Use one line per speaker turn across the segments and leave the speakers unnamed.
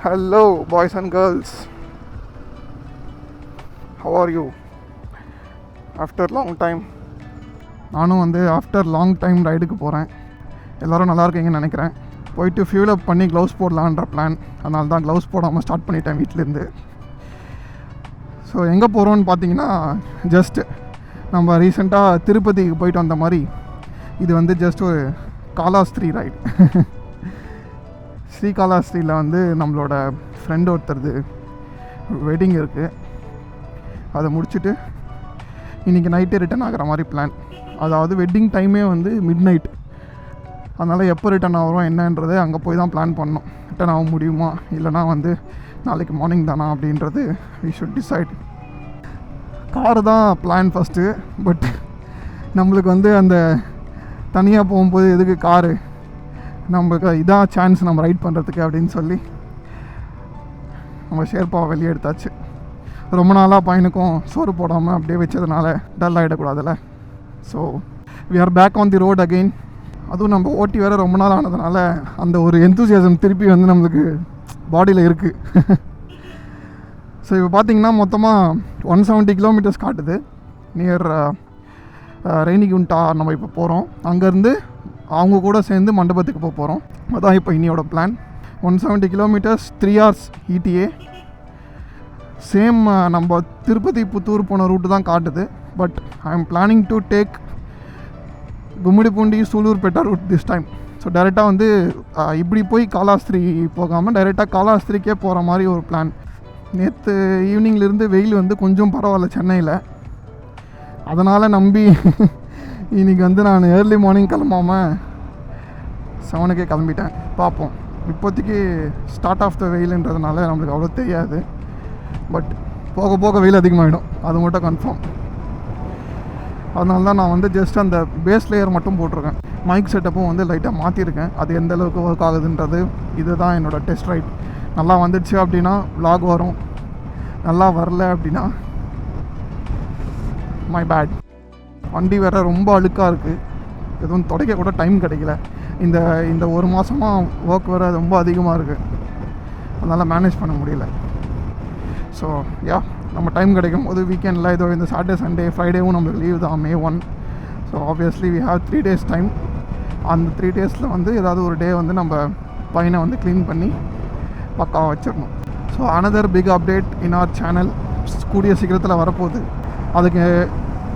Hello boys and girls, how are you? After long time நானும் வந்து after long time ரைடுக்கு போகிறேன். எல்லோரும் நல்லா இருக்கீங்கன்னு நினைக்கிறேன். போயிட்டு ஃபியூல் அப் பண்ணி க்ளவுஸ் போடலான்ற பிளான். அதனால தான் க்ளவுஸ் போடாமல் ஸ்டார்ட் பண்ணிட்டேன் வீட்டிலேருந்து. ஸோ எங்கே போகிறோன்னு பார்த்தீங்கன்னா, ஜஸ்ட் நம்ம ரீசெண்டாக திருப்பதிக்கு போயிட்டு வந்த மாதிரி இது வந்து ஜஸ்ட் ஒரு காலாஸ்திரி ரைட். ஸ்ரீகாலாஸ்திரியில் வந்து நம்மளோட ஃப்ரெண்ட் ஒருத்தருது வெட்டிங் இருக்குது. அதை முடிச்சுட்டு இன்றைக்கி நைட்டே ரிட்டன் ஆகிற மாதிரி பிளான். அதாவது வெட்டிங் டைமே வந்து மிட் நைட். அதனால் எப்போ ரிட்டன் ஆகிறோம் என்னன்றது அங்கே போய் தான் பிளான் பண்ணோம். ரிட்டன் ஆக முடியுமா இல்லைனா வந்து நாளைக்கு மார்னிங் தானா அப்படின்றது வி ஷுட் டிசைட். காரு தான் பிளான் ஃபஸ்ட்டு. பட் நம்மளுக்கு வந்து அந்த தனியாக போகும்போது எதுக்கு காரு, நம்மளுக்கு இதான் சான்ஸ் நம்ம ரைட் பண்ணுறதுக்கு அப்படின்னு சொல்லி நம்ம ஷேர்பாவை வெளியே எடுத்தாச்சு. ரொம்ப நாளாக பையனுக்கும் சோறு போடாமல் அப்படியே வச்சதுனால டல் ஆகிடக்கூடாதுல்ல. So we are back on the road again. அதுவும் நம்ம ஓட்டி வேறு ரொம்ப நாள் ஆனதுனால அந்த ஒரு எந்தூசியாசம் திருப்பி வந்து நம்மளுக்கு பாடியில் இருக்குது. ஸோ இப்போ பார்த்திங்கன்னா மொத்தமாக 170 கிலோமீட்டர்ஸ் காட்டுது. நியர் ரெய்னிகுண்டா நம்ம இப்போ போகிறோம். அங்கேருந்து அவங்க கூட சேர்ந்து மண்டபத்துக்கு போகிறோம். அதான் இப்போ இன்னியோட plan. 170 kilometres 3 hours ETA. Same நம்ம திருப்பதி புத்தூர் போன ரூட்டு தான் காட்டுது. But I am planning to take Gummidipoondi Sullurpeta route this time. So டைரெக்டாக வந்து இப்படி போய் காலாஸ்திரி போகாமல் டைரெக்டாக காலாஸ்திரிக்கே போகிற மாதிரி ஒரு பிளான். நேற்று ஈவினிங்லேருந்து வெயில் வந்து கொஞ்சம் பரவாயில்ல சென்னையில். அதனால் நம்பி இன்றைக்கி வந்து நான் ஏர்லி மார்னிங் கிளம்பாமல் 7 கிளம்பிட்டேன். பார்ப்போம். இப்போதைக்கு ஸ்டார்ட் ஆஃப் த வெயிலுன்றதுனால நம்மளுக்கு அவ்வளோ தெரியாது. பட் போக போக வெயில் அதிகமாகிடும், அது மட்டும் கன்ஃபார்ம். அதனால தான் நான் வந்து ஜஸ்ட் அந்த பேஸ் லேயர் மட்டும் போட்டிருக்கேன். மைக் செட்டப்பும் வந்து லைட்டாக மாற்றிருக்கேன். அது எந்த அளவுக்கு ஒர்க் ஆகுதுன்றது இதுதான் என்னோடய டெஸ்ட் ரைட். நல்லா வந்துடுச்சு அப்படின்னா vlog வரும், நல்லா வரல அப்படின்னா மை பேட். வண்டி வேறு ரொம்ப அழுக்காக இருக்குது. எதுவும் துடைக்க கூட டைம் கிடைக்கல. இந்த ஒரு மாதமாக ஒர்க் வேறு ரொம்ப அதிகமாக இருக்குது. அதனால் மேனேஜ் பண்ண முடியல. ஸோ யா, நம்ம டைம் கிடைக்கும் போது வீக்கெண்டில் ஏதோ இந்த சாட்டர்டே சண்டே ஃப்ரைடேவும் நம்மளுக்கு லீவ் தான், May 1. So obviously we have 3 days time. அந்த 3 days வந்து ஏதாவது ஒரு டே வந்து நம்ம பையனை வந்து க்ளீன் பண்ணி பக்காவாக வச்சிடணும். So another big update in our channel கூடிய சீக்கிரத்தில் வரப்போகுது. அதுக்கு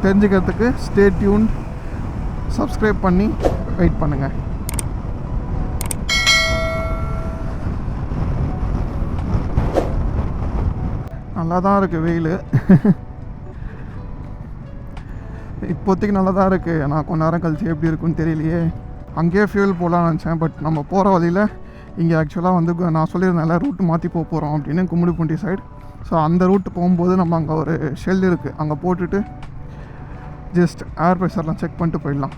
தெரிஞ்சுக்கிறதுக்கு ஸ்டே டியூன், சப்ஸ்கிரைப் பண்ணி வெயிட் பண்ணுங்கள். நல்லா தான் இருக்குது வெயில். இப்போதைக்கு நல்லா தான் இருக்குது. நான் கொஞ்ச நேரம் கழிச்சு எப்படி இருக்குன்னு தெரியலையே. அங்கேயே ஃபியூல் போடலான்னு நினச்சேன். பட் நம்ம போகிற வழியில் இங்கே ஆக்சுவலாக வந்து நான் சொல்லியிருந்தேன்ல ரூட்டு மாற்றி போகிறோம் அப்படின்னு, கும்மிடிப்பூண்டி சைடு. ஸோ அந்த ரூட்டு போகும்போது நம்ம அங்கே ஒரு ஷெல் இருக்குது, அங்கே போட்டுட்டு ஜஸ்ட் ஏர் ப்ரெஷர்லாம் செக் பண்ணிட்டு போயிடலாம்.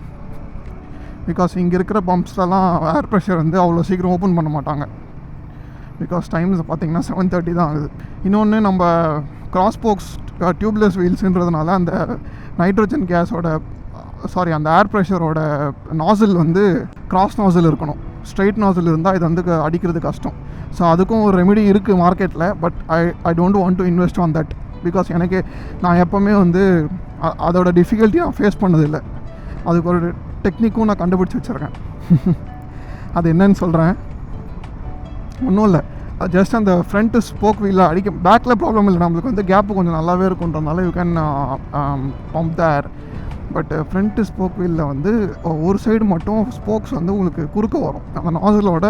பிகாஸ் இங்கே இருக்கிற பம்ப்ஸ்லலாம் ஏர் ப்ரெஷர் வந்து அவ்வளோ சீக்கிரம் ஓப்பன் பண்ண மாட்டாங்க. பிகாஸ் டைம்ஸ் பார்த்திங்கன்னா 7:30 தான் ஆகுது. இன்னொன்று நம்ம கிராஸ் போக்ஸ் டியூப்லெஸ் வீல்ஸுன்றதுனால அந்த நைட்ரோஜன் கேஸோட அந்த ஏர் ப்ரெஷரோட நாசில் வந்து கிராஸ் நாசில் இருக்கணும். ஸ்ட்ரைட் நாசில் இருந்தால் இது வந்து அடிக்கிறது கஷ்டம். ஸோ அதுக்கும் ஒரு ரெமெடி இருக்குது மார்க்கெட்டில். But I don't want to invest on that. Because நான் எப்போவுமே வந்து அதோட டிஃபிகல்ட்டி நான் ஃபேஸ் பண்ணதில்லை. அதுக்கு ஒரு டெக்னிக்கும் நான் கண்டுபிடிச்சி வச்சுருக்கேன். அது என்னன்னு சொல்கிறேன். ஒன்றும் இல்லை, ஜஸ்ட் அந்த ஃப்ரண்ட்டு ஸ்போக் வீலில் அடிக்க பேக்கில் ப்ராப்ளம் இல்லை. நம்மளுக்கு வந்து கேப்பு கொஞ்சம் நல்லாவே இருக்குன்றதுனால you can pump the air. But front spoke வீலில் வந்து ஒரு சைடு மட்டும் ஸ்போக்ஸ் வந்து உங்களுக்கு குறுக்க வரும். அந்த நாசிலோட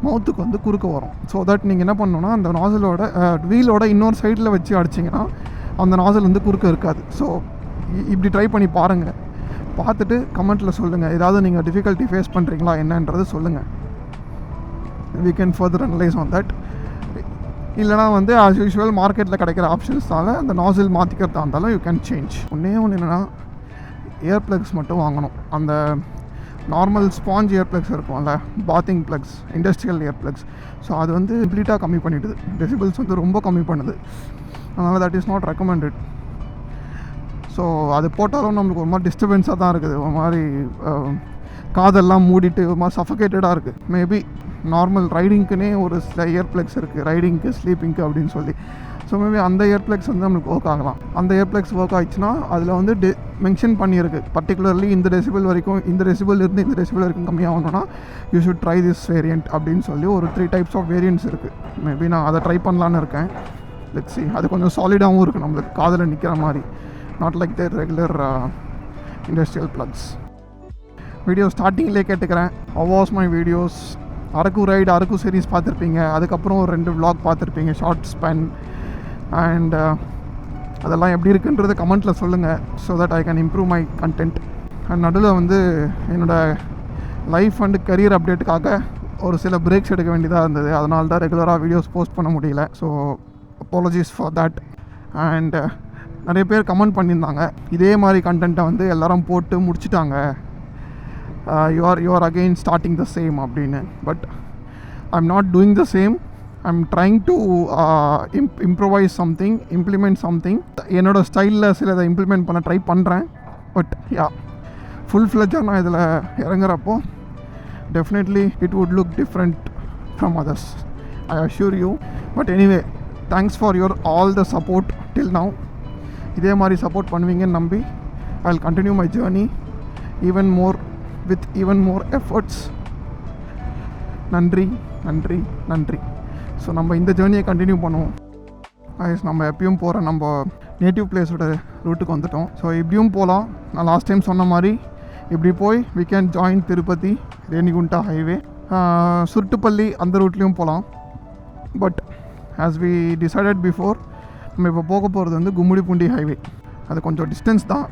மவுத்துக்கு வந்து குறுக்க வரும். ஸோ தட் நீங்கள் என்ன பண்ணணுன்னா அந்த நாசிலோட வீலோட இன்னொரு சைடில் வச்சு அடிச்சிங்கன்னா அந்த நாசில் வந்து குறுக்க இருக்காது. ஸோ இப்படி ட்ரை பண்ணி பாருங்கள். பார்த்துட்டு கமெண்ட்டில் சொல்லுங்கள், ஏதாவது நீங்கள் டிஃபிகல்ட்டி ஃபேஸ் பண்ணுறீங்களா என்னன்றது சொல்லுங்கள். we can further analyze on that. இல்லைனா வந்து ஆஸ் யூஷுவல் மார்க்கெட்டில் கிடைக்கிற ஆப்ஷன்ஸ்னால அந்த நாசில் மாற்றிக்கிறதா இருந்தாலும் யூ கேன் சேஞ்ச். ஒன்று என்னென்னா இயர் ப்ளக்ஸ் மட்டும் வாங்கணும். அந்த நார்மல் ஸ்பாஞ்ச் இயர் ப்ளக்ஸ் இருக்கும்ல, bathing flux, industrial year flux. So அது வந்து கம்ப்ளீட்டாக கம்மி பண்ணிவிடுது. டெசிபிள்ஸ் வந்து ரொம்ப கம்மி பண்ணுது. அதனால் that is not recommended. So அது போட்டாலும் நம்மளுக்கு ஒரு மாதிரி டிஸ்டர்பன்ஸாக தான் இருக்குது. ஒரு மாதிரி காதெல்லாம் மூடிட்டு ஒரு மாதிரி சஃபகேட்டடாக இருக்குது. மேபி நார்மல் ரைடிங்க்குனே ஒரு சில இயர்ப்ளக்ஸ் இருக்குது, ரைடிங்க்கு ஸ்லீப்பிங்க்கு அப்படின்னு சொல்லி. ஸோ மேபி அந்த இயர்ப்ளக்ஸ் வந்து நம்மளுக்கு ஒர்க் ஆகலாம். அந்த இயர்ப்ளக்ஸ் ஒர்க் ஆகிடுச்சுன்னா அதில் வந்து மென்ஷன் பண்ணியிருக்கு பர்டிகுலர்லி இந்த டெசிபிள் வரைக்கும், இந்த டெசிபிள் இருந்து இந்த டெசிபிள் வரைக்கும் கம்மியாகணும்னா you should try this variant அப்படின்னு சொல்லி ஒரு 3 டைப்ஸ் ஆஃப் வேரியண்ட்ஸ் இருக்குது. மேபி நான் அதை ட்ரை பண்ணலான்னு இருக்கேன். Let's see. அது கொஞ்சம் சாலிடாகவும் இருக்குது நம்மளுக்கு காதில் நிற்கிற மாதிரி, not like the regular industrial plugs. Video ஸ்டார்டிங்லேயே கேட்டுக்கிறேன், how was my videos? Araku ride, Araku series பார்த்துருப்பீங்க, அதுக்கப்புறம் ஒரு 2 vlog பார்த்துருப்பீங்க, ஷார்ட் ஸ்பென் அண்ட் அதெல்லாம் எப்படி இருக்குன்றது கமெண்ட்டில் சொல்லுங்கள், so that I can improve my content. And நடுவில் வந்து என்னோடய லைஃப் அண்டு கரியர் அப்டேட்டுக்காக ஒரு சில பிரேக்ஸ் எடுக்க வேண்டியதாக இருந்தது. அதனால தான் ரெகுலராக வீடியோஸ் போஸ்ட் பண்ண முடியல. So apologies for that. And நிறைய பேர் கமெண்ட் பண்ணியிருந்தாங்க, இதே மாதிரி கண்டென்ட்டை வந்து எல்லோரும் போட்டு முடிச்சிட்டாங்க, you are again starting the same அப்படின்னு. But I am not doing the same. I am trying to improvise something, implement something. என்னோடய ஸ்டைலில் சில இதை இம்ப்ளிமெண்ட் பண்ண ட்ரை பண்ணுறேன். பட் யா, ஃபுல் ஃப்ளெஜாக நான் இதில் இறங்குறப்போ definitely it would look different from others, I assure you. But anyway, thanks for your all the support till now. இதே மாதிரி சப்போர்ட் பண்ணுவீங்கன்னு நம்பி I will continue my journey even more with even more efforts. நன்றி நன்றி நன்றி. So நம்ம இந்த ஜேர்னியை கண்டினியூ பண்ணுவோம். நம்ம எப்பயும் போகிற நம்ம நேட்டிவ் பிளேஸோட ரூட்டுக்கு வந்துட்டோம். ஸோ இப்படியும் போகலாம். நான் லாஸ்ட் டைம் சொன்ன மாதிரி இப்படி போய் we can join Tirupati Renigunta highway, Surutupalli அந்த ரூட்லேயும் போகலாம். But as we decided before, நம்ம இப்போ போக போகிறது வந்து கும்மிடிப்பூண்டி ஹைவே. அது கொஞ்சம் டிஸ்டன்ஸ் தான்,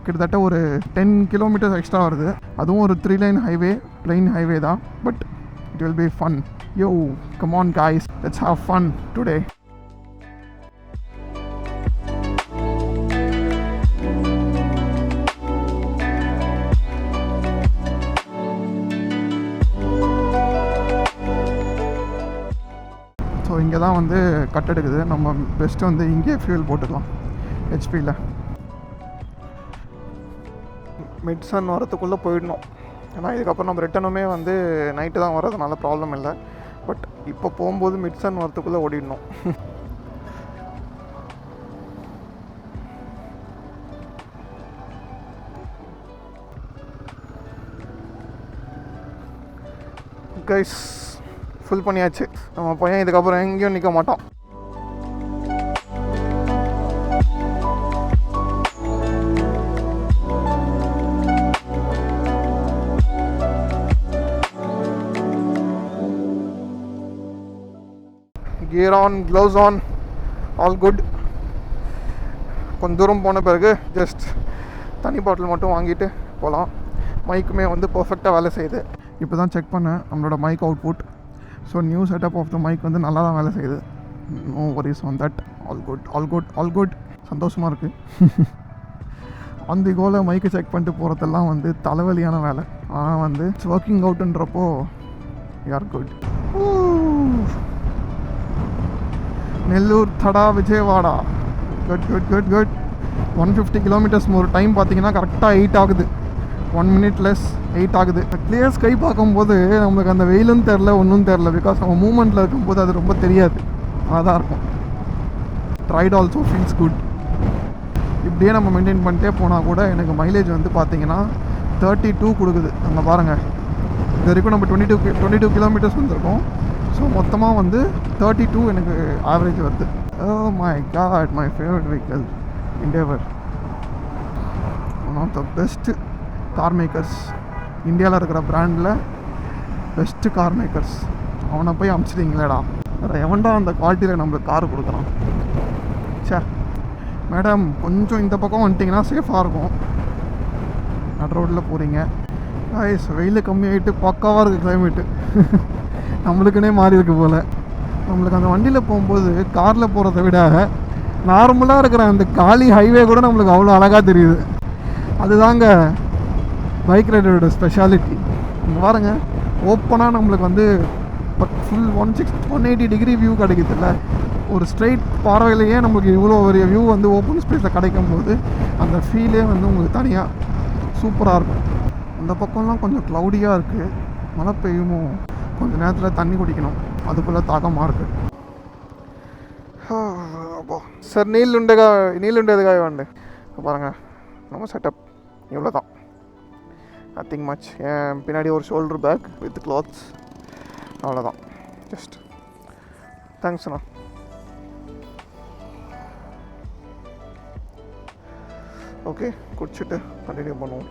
கிட்டத்தட்ட ஒரு 10 kilometers எக்ஸ்ட்ரா வருது. அதுவும் ஒரு 3 lane ஹைவே, பிளைன் ஹைவே தான். But it will be fun. Yo, come on guys, let's have fun today. So இங்கே தான் வந்து கட் எடுக்குது. நம்ம பெஸ்ட்டு வந்து இங்கே ஃபியூல் போட்டுக்கலாம் ஹெச்பியில். மிட்சன் வரத்துக்குள்ளே போயிடணும். ஏன்னா இதுக்கப்புறம் நம்ம ரிட்டனுமே வந்து நைட்டு தான் வர்றதுனால ப்ராப்ளம் இல்லை. பட் இப்போ போகும்போது மிட்சன் வரத்துக்குள்ளே ஓடிடணும். கைஸ், ஃபுல் பண்ணியாச்சு. நம்ம பையன் இதுக்கப்புறம் எங்கேயும் நிற்க மாட்டோம். gear on, gloves on, all good. கொஞ்சம் தூரம் போன பிறகு ஜஸ்ட் தண்ணி பாட்டில் மட்டும் வாங்கிட்டு போகலாம். மைக்குமே வந்து பர்ஃபெக்டாக வேலை செய்யுது. இப்போ தான் செக் பண்ணேன் நம்மளோட mic output. So new setup of the mic வந்து நல்லா தான் வேலை செய்யுது. No worries on that. All good, all good, all good. சந்தோஷமாக இருக்குது. அந்த கோலை மைக்கை செக் பண்ணிட்டு போகிறதெல்லாம் வந்து தலைவலியான வேலை. ஆனால் வந்து இட்ஸ் ஒர்க்கிங் அவுட்டுன்றப்போ யார் good. Nellore Tada Vijayawada. Good good good good. 150 kilometers ஒரு டைம் பார்த்தீங்கன்னா கரெக்டாக 8 ஆகுது. 1 minute less 8 ஆகுது. கிளியர் ஸ்கை பார்க்கும்போது நம்மளுக்கு அந்த வெயிலும் தெரில, ஒன்றும் தெரில. பிகாஸ் நம்ம மூமெண்ட்டில் இருக்கும்போது அது ரொம்ப தெரியாது, அதான் இருக்கும். Right also feels good. இப்படியே நம்ம மெயின்டைன் பண்ணிட்டே போனால் கூட எனக்கு மைலேஜ் வந்து பார்த்தீங்கன்னா 32 கொடுக்குது. அங்கே பாருங்கள், இது வரைக்கும் நம்ம 22 kilometers வந்திருக்கோம். ஸோ மொத்தமாக வந்து 32 எனக்கு ஆவரேஜ் வருது. Oh my God, my favourite vehicle Endeavour. One of the best car makers இந்தியாவில் இருக்கிற பிராண்டில் பெஸ்ட்டு கார் மேக்கர்ஸ். அவனை போய் அமுச்சிட்டிங்களேடா. வேறு எவன்டா அந்த குவாலிட்டியில் நம்மளுக்கு கார் கொடுக்குறான். சே மேடம், கொஞ்சம் இந்த பக்கம் வந்துட்டிங்கன்னா சேஃபாக இருக்கும். நட் ரோட்டில் போகிறீங்க. ஐஸ், வெயில் கம்மியாகிட்டு பக்காவாக இருக்குது கிளைமேட்டு. நம்மளுக்குன்னே மாறி இருக்கு போல். நம்மளுக்கு அந்த வண்டியில் போகும்போது காரில் போகிறத விட நார்மலாக இருக்கிற அந்த காலி ஹைவே கூட நம்மளுக்கு அவ்வளோ அழகாக தெரியுது. அதுதாங்க பைக் ரைடரோட ஸ்பெஷாலிட்டி. இங்கே பாருங்க, ஓப்பனாக நம்மளுக்கு வந்து ஃபுல் 180 degree வியூ கிடைக்குதுல்ல. ஒரு ஸ்ட்ரெயிட் பார்வையிலேயே நம்மளுக்கு இவ்வளோ ஒரு வியூ வந்து ஓப்பன் ஸ்பேஸில் கிடைக்கும் போது அந்த ஃபீலே வந்து உங்களுக்கு தனியாக சூப்பராக இருக்கும். அந்த பக்கம்லாம் கொஞ்சம் க்ளவுடியாக இருக்குது, மழை பெய்யுமோ. கொஞ்சம் நேரத்தில் தண்ணி குடிக்கணும், அதுக்குள்ளே தாகமாக இருக்குது. சார் நீல்லுண்டதுக்காக வேண்டு பாருங்கள் நம்ம செட்டப் இவ்வளோ தான், நத்திங் மச். என் பின்னாடி ஒரு ஷோல்டர் பேக் வித் க்ளாத்ஸ், அவ்வளோதான். ஜஸ்ட் தேங்க்ஸ்ண்ணா. ஓகே, குடிச்சிட்டு கண்டினியூ பண்ணுவோம்.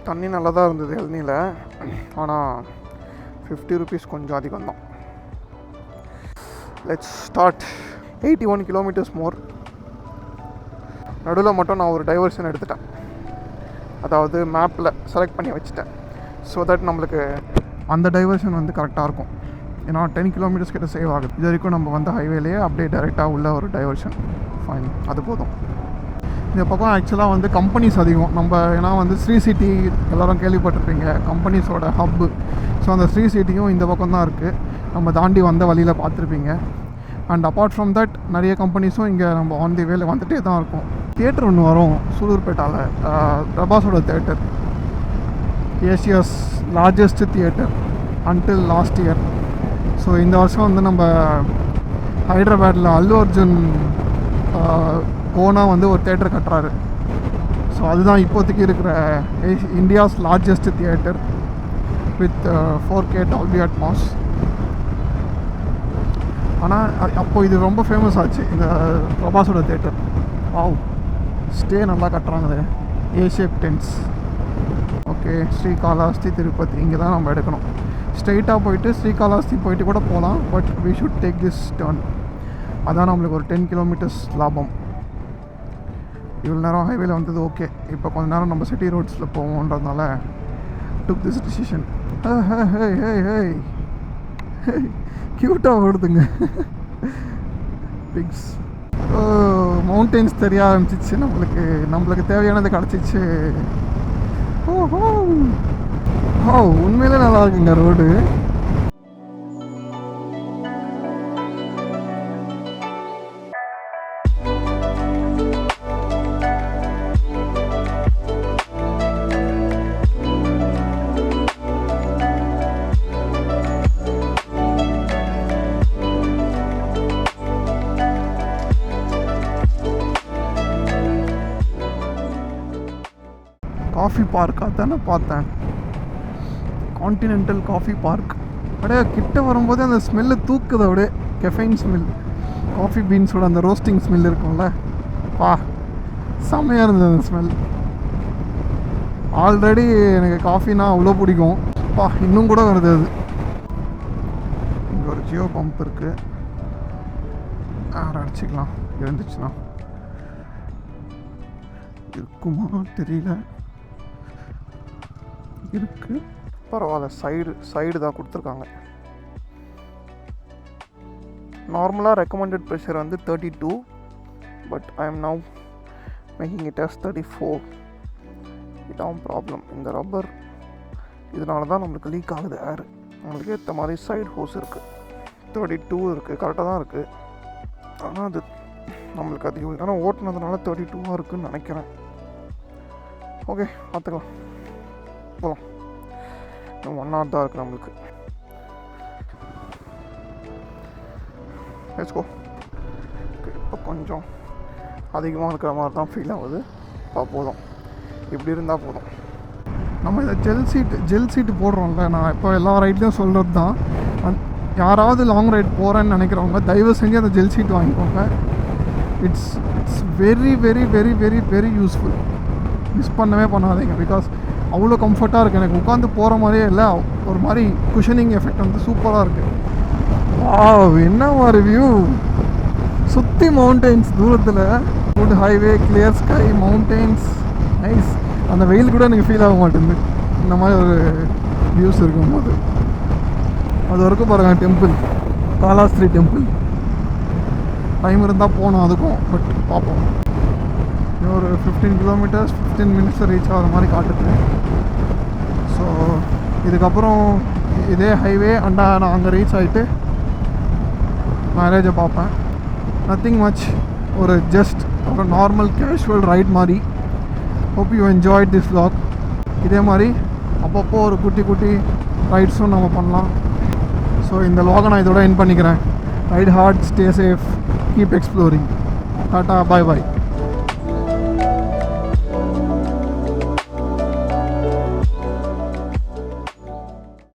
தண்ணி நல்லா தான் இருந்தது இளநியில், ஆனால் 50 rupees கொஞ்சம் அதிகம் தான். Let's start. 81 kilometers மோர். நடுவில் மட்டும் நான் ஒரு டைவர்ஷன் எடுத்துட்டேன், அதாவது மேப்பில் செலக்ட் பண்ணி வச்சுட்டேன். ஸோ தட் நம்மளுக்கு அந்த டைவர்ஷன் வந்து கரெக்டாக இருக்கும். ஏன்னா 10 kilometers கிட்ட சேவ் ஆகுது. இது வரைக்கும் நம்ம வந்து ஹைவேலேயே அப்படியே டைரெக்டாக உள்ள ஒரு டைவர்ஷன், ஃபைன், அது போதும். இந்த பக்கம் ஆக்சுவலாக வந்து கம்பெனிஸ் அதிகம். நம்ம ஏன்னா வந்து ஸ்ரீ சிட்டி எல்லோரும் கேள்விப்பட்டிருப்பீங்க, கம்பெனிஸோட ஹப்பு. ஸோ அந்த ஸ்ரீ சிட்டியும் இந்த பக்கம் தான் இருக்குது, நம்ம தாண்டி வந்த வழியில் பார்த்துருப்பீங்க. அண்ட் அப்பார்ட் ஃப்ரம் தட் நிறைய கம்பெனிஸும் இங்கே நம்ம ஆன் தி வேல வந்துகிட்டே தான் இருக்கும். தியேட்டர் ஒன்று வரும் சூலூர்பேட்டாவில், பிரபாஸோட theatre, Asia's largest theatre until last year. So இந்த வருஷம் வந்து நம்ம ஹைதராபாத்தில் அல்லு அர்ஜுன் ஓனாக வந்து ஒரு தியேட்டர் கட்டுறாரு. ஸோ அதுதான் இப்போதைக்கு இருக்கிற India's largest theatre with 4K Dolby Atmos. ஆனால் அப்போது இது ரொம்ப ஃபேமஸ் ஆச்சு இந்த பிரபாஸோட தியேட்டர். வாவ், ஸ்டே நல்லா கட்டுறாங்க, ஏஷியப் டென்ஸ். ஓகே, ஸ்ரீகாளாஸ்தி திருப்பதி இங்கே தான் நம்ம எடுக்கணும். ஸ்ட்ரெயிட்டாக போயிட்டு ஸ்ரீகாளாஸ்தி போயிட்டு கூட போகலாம், but we should take this turn. அதான் நம்மளுக்கு ஒரு 10 kilometers லாபம். இவ்வளோ நேரம் ஹைவேல வந்தது ஓகே, இப்போ கொஞ்ச நேரம் நம்ம சிட்டி ரோட்ஸில் போவோன்றதுனால டுக் திஸ் டிசிஷன். க்யூட்டாக ஓடுதுங்க பிக்ஸ். மவுண்டெயின்ஸ் தெரிய ஆரம்பிச்சிச்சு, நம்மளுக்கு தேவையானது கிடச்சிச்சு. உண்மையிலே நல்லா இருக்குங்க ரோடு. காஃபி பார்க் அதானே பார்த்தேன், கான்டினென்டல் காஃபி பார்க். அப்படியே கிட்ட வரும்போது அந்த ஸ்மெல்லு தூக்குது, அப்படியே கெஃபைன் ஸ்மெல், காஃபி பீன்ஸோட அந்த ரோஸ்டிங் ஸ்மெல் இருக்கும்ல, பா செம்மையாக இருந்தது அந்த ஸ்மெல். ஆல்ரெடி எனக்கு காஃபினா அவ்வளோ பிடிக்கும், பா இன்னும் கூட வருது அது. இங்கே ஒரு ஜியோ பம்ப் இருக்குது, அடிச்சிக்கலாம் இருந்துச்சுன்னா. இருக்குமா தெரியல, இருக்குது, பரவாயில்ல. சைடு தான் கொடுத்துருக்காங்க. நார்மலாக ரெக்கமெண்டட் ப்ரெஷர் வந்து 32, but I M now making it as 34. இதான் ப்ராப்ளம். இந்த ரப்பர் இதனால தான் நம்மளுக்கு லீக் ஆகுது ஏர். நம்மளுக்கு ஏற்ற மாதிரி சைடு ஹோஸ் இருக்குது, 32 இருக்குது, கரெக்டாக தான் இருக்குது. ஆனால் அது நம்மளுக்கு அது இவ்வளோ நேரம் ஓட்டுனதுனால 32 இருக்குதுன்னு நினைக்கிறேன். ஓகே, பார்த்துக்கலாம், போகலாம். இன்னும் 1 hour தான் இருக்குது நம்மளுக்கு. Let's go. இப்போ கொஞ்சம் அதிகமாக இருக்கிற மாதிரி தான் ஃபீல் ஆகுது. போதும், இப்படி இருந்தால் போதும். நம்ம இதை ஜெல் சீட்டு போடுறோம்ல, நான் இப்போ எல்லா ரைட்லேயும் சொல்கிறது தான். யாராவது லாங் ரைட் போகிறேன்னு நினைக்கிறவங்க தயவு செஞ்சு அந்த ஜெல் சீட் வாங்கிக்கோங்க. It's very very very very very useful. Miss பண்ணவே பண்ணாதீங்க. பிகாஸ் அவ்வளோ கம்ஃபர்ட்டாக இருக்குது. எனக்கு உட்காந்து போகிற மாதிரியே இல்லை, ஒரு மாதிரி குஷனிங் எஃபெக்ட் வந்து சூப்பராக இருக்குது. வாவ், என்ன ஒரு வியூ! சுற்றி மவுண்டெயின்ஸ், தூரத்தில் good highway, clear sky, mountains, nice. அந்த வெயில் கூட எனக்கு ஃபீல் ஆக மாட்டேங்குது இந்த மாதிரி ஒரு வியூஸ் இருக்கும்போது. அது வரைக்கும் பாருங்கள் டெம்பிள், காலாஸ்திரி டெம்பிள். டைம் இருந்தால் போகணும் அதுக்கும், பட் பார்ப்போம். ஒரு 15 kilometers 15 minutes ரீச் ஆகிற மாதிரி காட்டுது. ஸோ இதுக்கப்புறம் இதே ஹைவே அண்டா நான் அங்கே ரீச் ஆகிட்டு மேரேஜை பார்ப்பேன். Nothing much. ஒரு ஜஸ்ட் ஒரு நார்மல் கேஷுவல் ரைட் மாதிரி. Hope you enjoyed this vlog. இதே மாதிரி அப்பப்போ ஒரு குட்டி குட்டி ரைட்ஸும் நம்ம பண்ணலாம். ஸோ இந்த vlog நான் இதோட எண்ட் பண்ணிக்கிறேன். Ride hard, stay safe, keep exploring. டாட்டா, பாய் பாய்.